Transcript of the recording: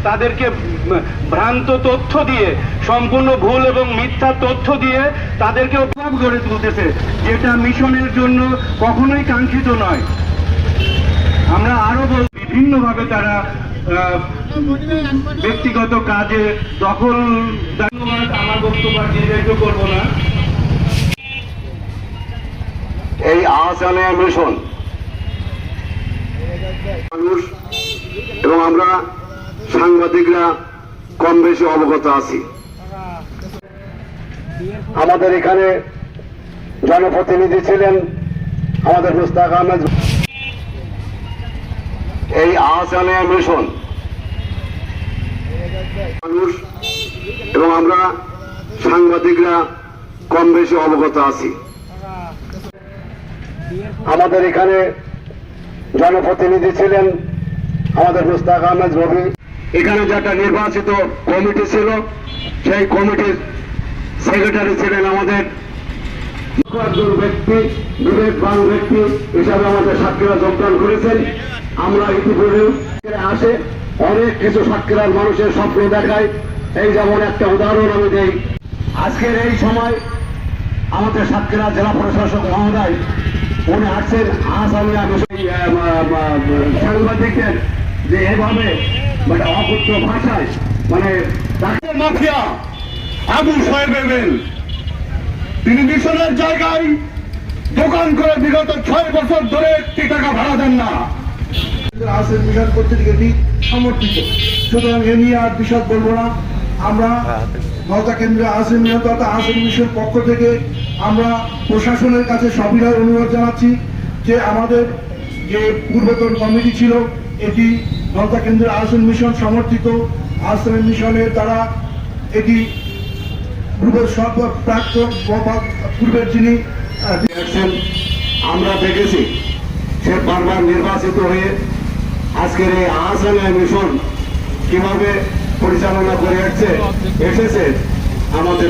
তাদেরকে ভ্রান্ত তথ্য দিয়ে, সম্পূর্ণ ভুল এবং মিথ্যা তথ্য দিয়ে তাদেরকে অভাব গড়ে তুলতেছে, যেটা মিশনের জন্য কখনোই কাঙ্ক্ষিত নয়। আমরা আরো বিভিন্নভাবে তারা ব্যক্তিগত কাজে দখল। ধন্যবাদ, আমার বক্তব্য দীর্ঘায়িত করব না। এই আহসানে মিশন মানুষ এবং আমরা সাংবাদিকরা কম বেশি অবগত আছি। আমাদের এখানে জনপ্রতিনিধি ছিলেন আমাদের মুস্তাক আহমেদ। এই আহসানে মিশন মানুষ এবং আমরা সাংবাদিকরা কম বেশি অবগত আছি। আমাদের এখানে জনপ্রতিনিধি ছিলেন আমাদের মুস্তাক আহমেদ রবি। এখানে যেটা নির্বাচিত কমিটি ছিল, সেই কমিটির সেক্রেটারি ছিলেন আমাদের একজন ব্যক্তি, বিবেকবান ব্যক্তি হিসাবে আমাদের সাতক্ষীরা যোগদান করেছেন। আমরা ইতিপূর্বে আসে অনেক কিছু সাতক্ষীরার মানুষের স্বপ্ন দেখায়। এই যেমন একটা উদাহরণ আমি দেই, আজকের এই সময় আমাদের সাতক্ষীরা জেলা প্রশাসক মহোদয় উনি আসছেন আহসানিয়া সাংবাদিকদের যে এভাবে মানে অপুত্র ভাষায় মানে মাফিয়া আবু সাহেবের তিনি মিশনের জায়গায় দোকান করে বিগত 6 বছর ধরে 1 টাকা ভাড়া দেন না। আহসান মিশন পত্রিকাটি সমর্থিত, সুতরাং এ নিয়ে আর বিশদ বলবো না। আমরা নওতা কেন্দ্রে আহসান মিশন তথা আহসান মিশন পক্ষ থেকে আমরা প্রশাসনের কাছে সবিনয় অনুরোধ জানাচ্ছি যে আমাদের যে পূর্বতন কমিটি ছিল, এটি নওতা কেন্দ্রের আহসান মিশন সমর্থিত। আহসান মিশনের দ্বারা এটি পূর্বের যিনি আমরা দেখেছি সে বারবার নির্বাচিত হয়ে আজকের এই আহসানে মিশন কিভাবে পরিচালনা করে এসেছে আমাদের